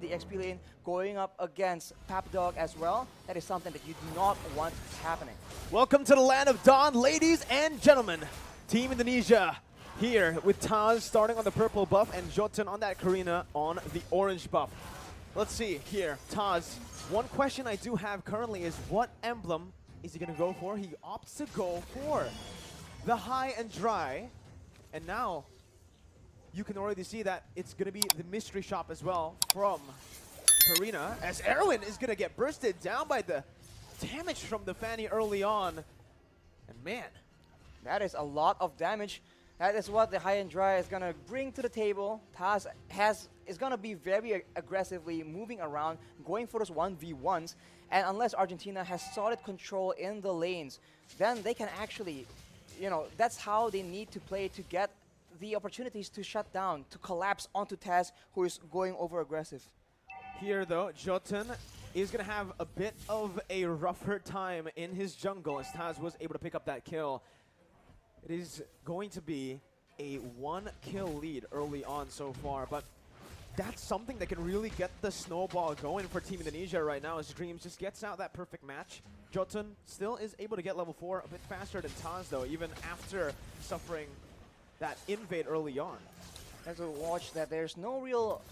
the XP lane going up against Papadog as well. That is something that you do not want happening. Welcome to the land of Dawn, ladies and gentlemen. Team Indonesia here with Tazz starting on the purple buff and Jotun on that Karina on the orange buff. Let's see here, Tazz. One question I do have currently is what emblem is he going to go for? He opts to go for the high and dry. And now you can already see that it's going to be the mystery shop as well from Karina, as Erwin is going to get bursted down by the damage from the Fanny early on. And man, that is a lot of damage. That is what the high and dry is going to bring to the table. Tazz is going to be very aggressively moving around, going for those 1v1s. And unless Argentina has solid control in the lanes, then they can actually, you know, that's how they need to play to get the opportunities to shut down, to collapse onto Tazz, who is going over aggressive. Here though, Jotun is going to have a bit of a rougher time in his jungle as Tazz was able to pick up that kill. It is going to be a 1-kill lead early on so far, but that's something that can really get the snowball going for Team Indonesia right now as Dreams just gets out that perfect match. Jotun still is able to get level 4 a bit faster than Tazz though, even after suffering that invade early on. As we watch that there's no real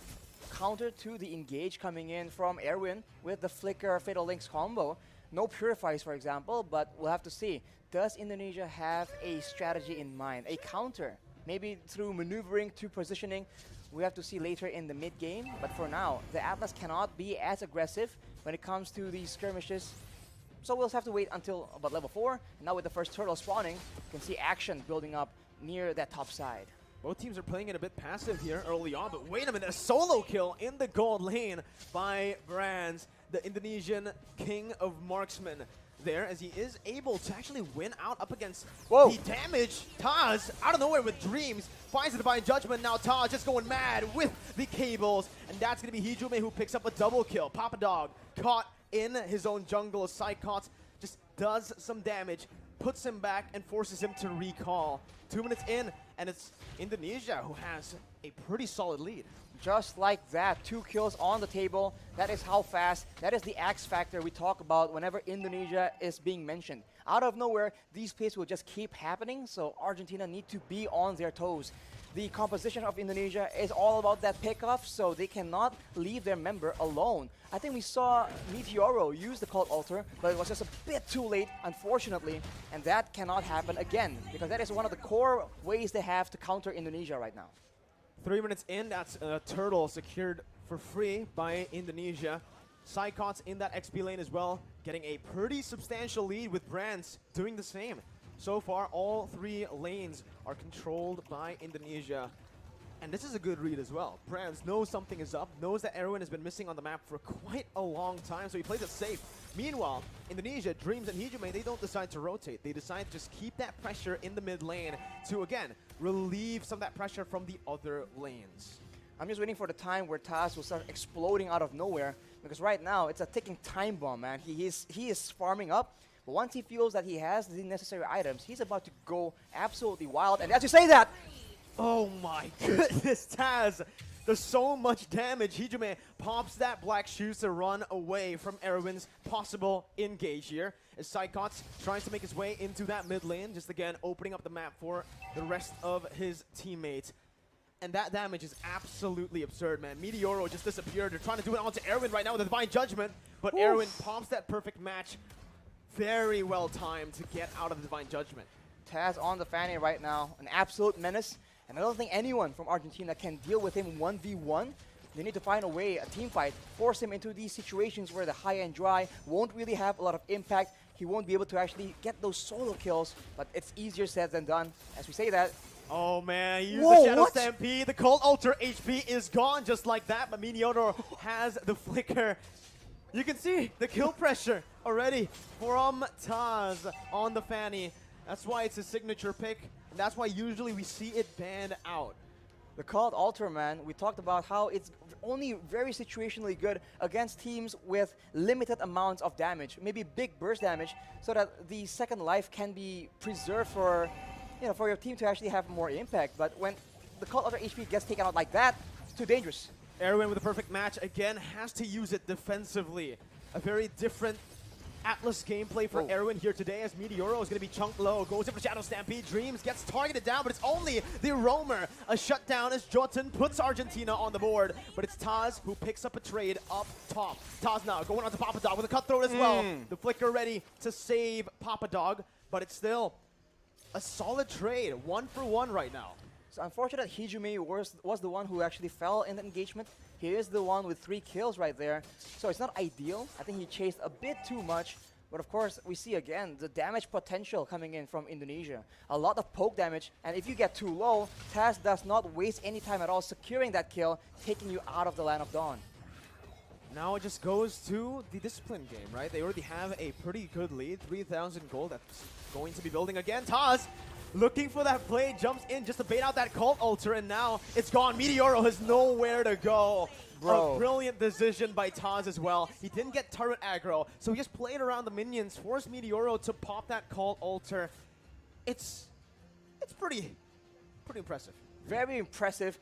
counter to the engage coming in from Erwin with the Flicker Fatal Links combo. No Purifies, for example, but we'll have to see. Does Indonesia have a strategy in mind, a counter? Maybe through maneuvering to positioning. We have to see later in the mid-game, but for now, the Atlas cannot be as aggressive when it comes to these skirmishes. So we'll have to wait until about level 4. And now with the first turtle spawning, you can see action building up near that top side. Both teams are playing it a bit passive here early on, but wait a minute, a solo kill in the gold lane by Brands, the Indonesian king of marksmen there, as he is able to actually win out up against the damage. Tazz, out of nowhere with Dreams, finds the Divine Judgment. Now Tazz just going mad with the cables, and that's going to be Hijume who picks up a double kill. Papadog caught in his own jungle. Psychots just does some damage, puts him back, and forces him to recall. 2 minutes in, and it's Indonesia who has a pretty solid lead. Just like that, 2 kills on the table. That is how fast. That is the X factor we talk about whenever Indonesia is being mentioned. Out of nowhere, these plays will just keep happening, so Argentina need to be on their toes. The composition of Indonesia is all about that pickoff, so they cannot leave their member alone. I think we saw Meteoro use the Cult Altar, but it was just a bit too late, unfortunately, and that cannot happen again, because that is one of the core ways they have to counter Indonesia right now. 3 minutes in, that's a turtle secured for free by Indonesia. Psychots in that XP lane as well, getting a pretty substantial lead with Brands doing the same. So far, all 3 lanes are controlled by Indonesia. And this is a good read as well. Brands knows something is up, knows that Erwin has been missing on the map for quite a long time, so he plays it safe. Meanwhile, Indonesia, Dreams and Hijume, they don't decide to rotate. They decide to just keep that pressure in the mid lane to, again, relieve some of that pressure from the other lanes. I'm just waiting for the time where Tazz will start exploding out of nowhere, because right now, it's a ticking time bomb, man. He is farming up. But once he feels that he has the necessary items, he's about to go absolutely wild. And as you say that, oh my goodness, Tazz does so much damage. Hijume pops that black shoes to run away from Erwin's possible engage here. As Psychots tries to make his way into that mid lane, just again opening up the map for the rest of his teammates. And that damage is absolutely absurd, man. Meteoro just disappeared. They're trying to do it onto Erwin right now with the Divine Judgment, but Erwin pops that perfect match. Very well timed to get out of the Divine Judgment. Tazz on the Fanny right now, an absolute menace. And I don't think anyone from Argentina can deal with him 1v1. They need to find a way, a team fight, force him into these situations where the high and dry won't really have a lot of impact. He won't be able to actually get those solo kills, but it's easier said than done. As we say that, oh man, he used the Shadow Stampede. The Cold Altar HP is gone just like that, but Meteoro has the Flicker. You can see the kill pressure already from Tazz on the Fanny. That's why it's a signature pick, and that's why usually we see it banned out. The Cult Altar, man, we talked about how it's only very situationally good against teams with limited amounts of damage, maybe big burst damage, so that the second life can be preserved for, you know, for your team to actually have more impact. But when the Cult Altar HP gets taken out like that, it's too dangerous. Erwin with a perfect match again has to use it defensively. A very different Atlas gameplay for Erwin here today, as Meteoro is going to be chunked low, goes in for Shadow Stampede, Dreams gets targeted down, but it's only the Roamer. A shutdown as Jotun puts Argentina on the board, but it's Tazz who picks up a trade up top. Tazz now going on to Papa Dog with a cutthroat as well. The flicker ready to save Papa Dog, but it's still a solid trade, 1-for-1 right now. It's unfortunate Hijumi was the one who actually fell in the engagement. He is the one with 3 kills right there, so it's not ideal. I think he chased a bit too much, but of course we see again the damage potential coming in from Indonesia. A lot of poke damage, and if you get too low, Tazz does not waste any time at all securing that kill, taking you out of the Land of Dawn. Now it just goes to the discipline game, right? They already have a pretty good lead, 3,000 gold that's going to be building again. Tazz looking for that play, jumps in just to bait out that Cult Altar, and now it's gone. Meteoro has nowhere to go. Bro. A brilliant decision by Tazz as well. He didn't get turret aggro, so he just played around the minions, forced Meteoro to pop that Cult Altar. It's pretty impressive. Very impressive.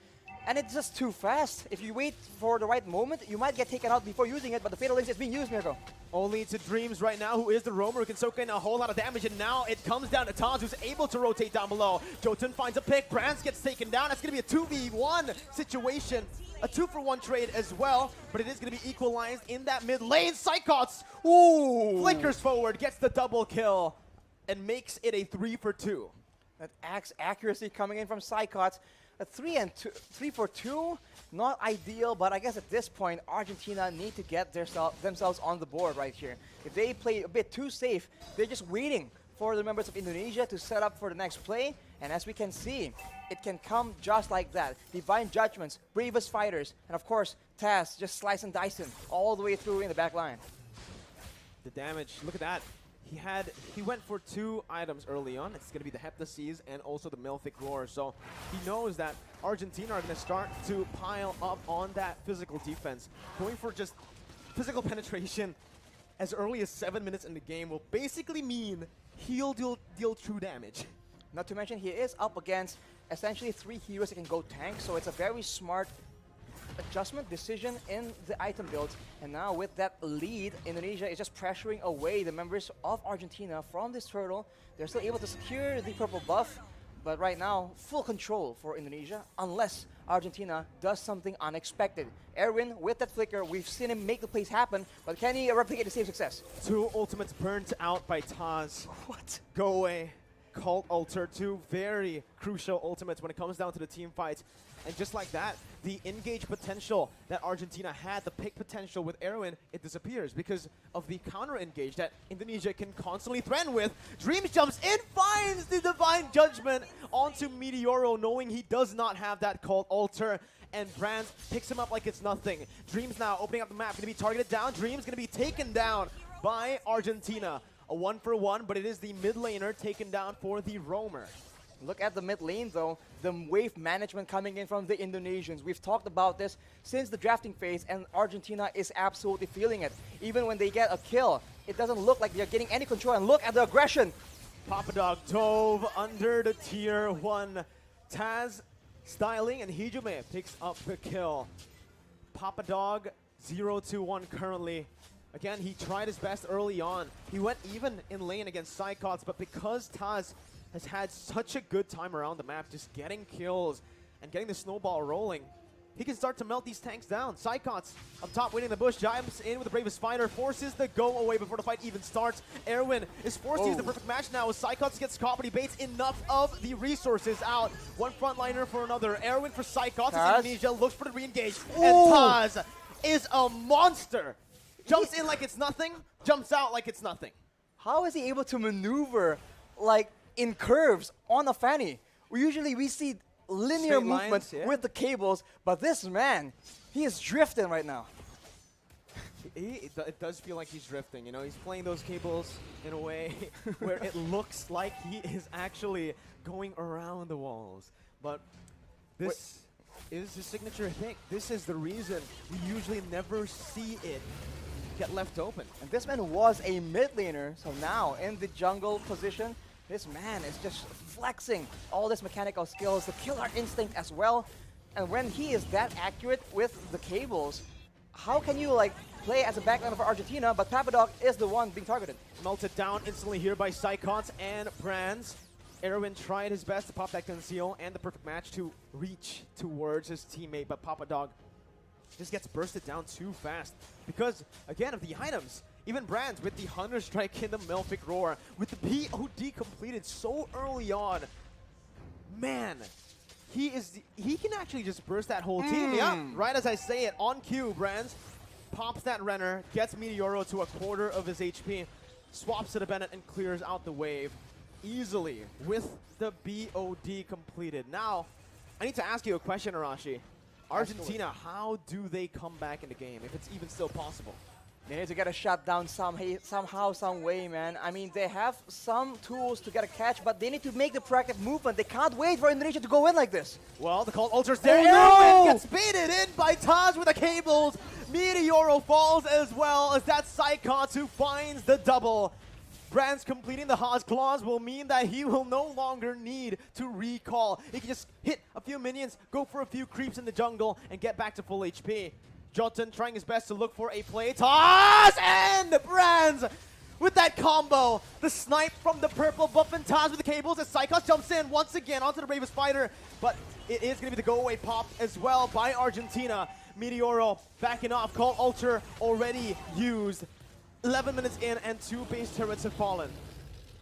And it's just too fast. If you wait for the right moment, you might get taken out before using it, but the Fatal Links is being used, Mirko. Only to Dreams right now, who is the Roamer, who can soak in a whole lot of damage, and now it comes down to Tazz, who's able to rotate down below. Jotun finds a pick, Brands gets taken down. That's going to be a 2v1 situation. A 2-for-1 trade as well, but it is going to be equalized in that mid lane. Sycots, flickers forward, gets the double kill, and makes it a 3-for-2. That axe accuracy coming in from Sycots. A 3-for-2, not ideal, but I guess at this point, Argentina need to get themselves on the board right here. If they play a bit too safe, they're just waiting for the members of Indonesia to set up for the next play, and as we can see, it can come just like that. Divine Judgments, bravest fighters, and of course, Tazz just slice and dice him all the way through in the back line. The damage, look at that. He went for 2 items early on. It's going to be the Heptaseas and also the Melphic Roar. So he knows that Argentina are going to start to pile up on that physical defense. Going for just physical penetration as early as 7 minutes in the game will basically mean he'll deal true damage. Not to mention, he is up against essentially 3 heroes that can go tank, so it's a very smart adjustment decision in the item builds. And now with that lead, Indonesia is just pressuring away the members of Argentina from this turtle. They're still able to secure the purple buff, but right now, full control for Indonesia, unless Argentina does something unexpected. Erwin, with that flicker, we've seen him make the plays happen, but can he replicate the same success? 2 ultimates burnt out by Tazz. What? Go away. Cult Altar, 2 very crucial ultimates when it comes down to the team fights. And just like that, the engage potential that Argentina had, the pick potential with Erwin, it disappears because of the counter engage that Indonesia can constantly threaten with. Dreams jumps in, finds the Divine Judgment onto Meteoro, knowing he does not have that Cult Altar. And Brands picks him up like it's nothing. Dreams now opening up the map, going to be targeted down. Dreams going to be taken down by Argentina. A 1-for-1, but it is the mid laner taken down for the Roamer. Look at the mid lane though, the wave management coming in from the Indonesians. We've talked about this since the drafting phase, and Argentina is absolutely feeling it. Even when they get a kill, it doesn't look like they're getting any control, and look at the aggression. Papa Dog dove under the tier 1. Tazz styling, and Hijime picks up the kill. Papa Dog 0-1 currently. Again, he tried his best early on. He went even in lane against Sycots, but because Tazz has had such a good time around the map, just getting kills and getting the snowball rolling, he can start to melt these tanks down. Sycots up top waiting in the bush, jumps in with the bravest fighter, forces the go away before the fight even starts. Erwin is forced to use the perfect match now as Sycots gets caught, but he baits enough of the resources out. One frontliner for another. Erwin for Sycots as Indonesia looks for the re-engage, and Tazz is a monster. Jumps in like it's nothing, jumps out like it's nothing. How is he able to maneuver like in curves on a Fanny? Usually we see linear movements with the cables, but this man, he is drifting right now. It does feel like he's drifting, you know, he's playing those cables in a way where it looks like he is actually going around the walls. But this is his signature pick. This is the reason we usually never see it get left open. And this man was a mid laner, so now in the jungle position, this man is just flexing all this mechanical skills, the killer instinct as well. And when he is that accurate with the cables, how can you like play as a backliner for Argentina, but Papadog is the one being targeted? Melted down instantly here by Psychons and Brands. Erwin tried his best to pop that conceal and the perfect match to reach towards his teammate, but Papadog just gets bursted down too fast because, again, of the items. Even Brands with the Hunter Strike in the Melfic Roar, with the POD completed so early on. Man, he can actually just burst that whole team. Yeah, right as I say it, on cue, Brands pops that Renner, gets Meteoro to a quarter of his HP, swaps to the Bennett and clears out the wave easily with the BOD completed. Now, I need to ask you a question, Arashi. Argentina, how do they come back in the game, if it's even still possible? They need to get a shot down somehow, some way, man. I mean, they have some tools to get a catch, but they need to make the proactive movement. They can't wait for Indonesia to go in like this. Well, the Cold Ultra's there. Oh, Erwin gets baited in by Tazz with the cables. Meteoro falls as well as that Psychons who finds the double. Brands completing the Haas claws will mean that he will no longer need to recall. He can just hit a few minions, go for a few creeps in the jungle, and get back to full HP. Jotun trying his best to look for a play. Tazz and Brands with that combo. The snipe from the purple buff and Tazz with the cables as Psychos jumps in once again onto the Bravest Fighter. But it is going to be the go-away pop as well by Argentina. Meteoro backing off. Call Ultra already used. 11 minutes in and 2 base turrets have fallen.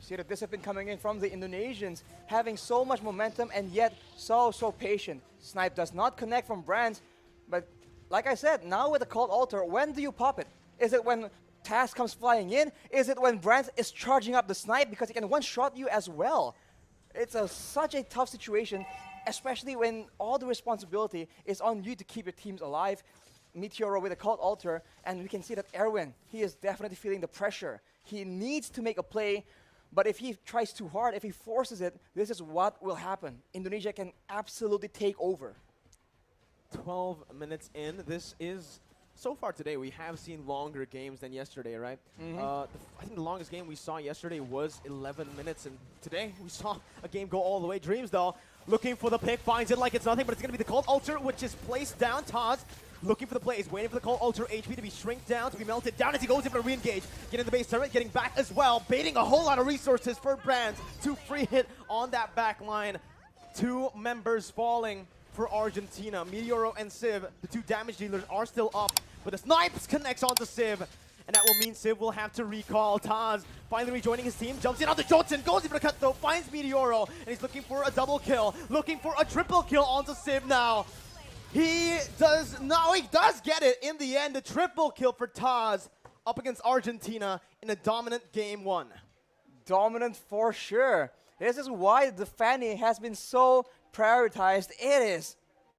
See the discipline coming in from the Indonesians, having so much momentum and yet so patient. Snipe does not connect from Brands, but like I said, now with the Cold Altar, when do you pop it? Is it when Tazz comes flying in? Is it when Brands is charging up the Snipe because he can one-shot you as well? It's such a tough situation, especially when all the responsibility is on you to keep your teams alive. Meteoro with a Cold Altar, and we can see that Erwin, he is definitely feeling the pressure. He needs to make a play, but if he tries too hard, if he forces it, this is what will happen. Indonesia can absolutely take over. 12 minutes in. This is, so far today, we have seen longer games than yesterday, right? I think the longest game we saw yesterday was 11 minutes, and today we saw a game go all the way. Dreams, though, looking for the pick, finds it like it's nothing, but it's going to be the Cold Altar, which is placed down. Tazz looking for the plays, waiting for the Cold Ultra HP to be shrink down, to be melted down as he goes in for a re-engage. Getting the base turret, getting back as well, baiting a whole lot of resources for Brands to free hit on that back line. 2 members falling for Argentina. Meteoro and Civ, the 2 damage dealers, are still up, but the Snipes connects onto Civ, and that will mean Civ will have to recall. Tazz finally rejoining his team, jumps in onto Jotun, goes in for the cut though, finds Meteoro, and he's looking for a double kill, looking for a triple kill onto Civ now. He does get it in the end. A triple kill for Tazz up against Argentina in a dominant game 1. Dominant for sure. This is why the Fanny has been so prioritized. It is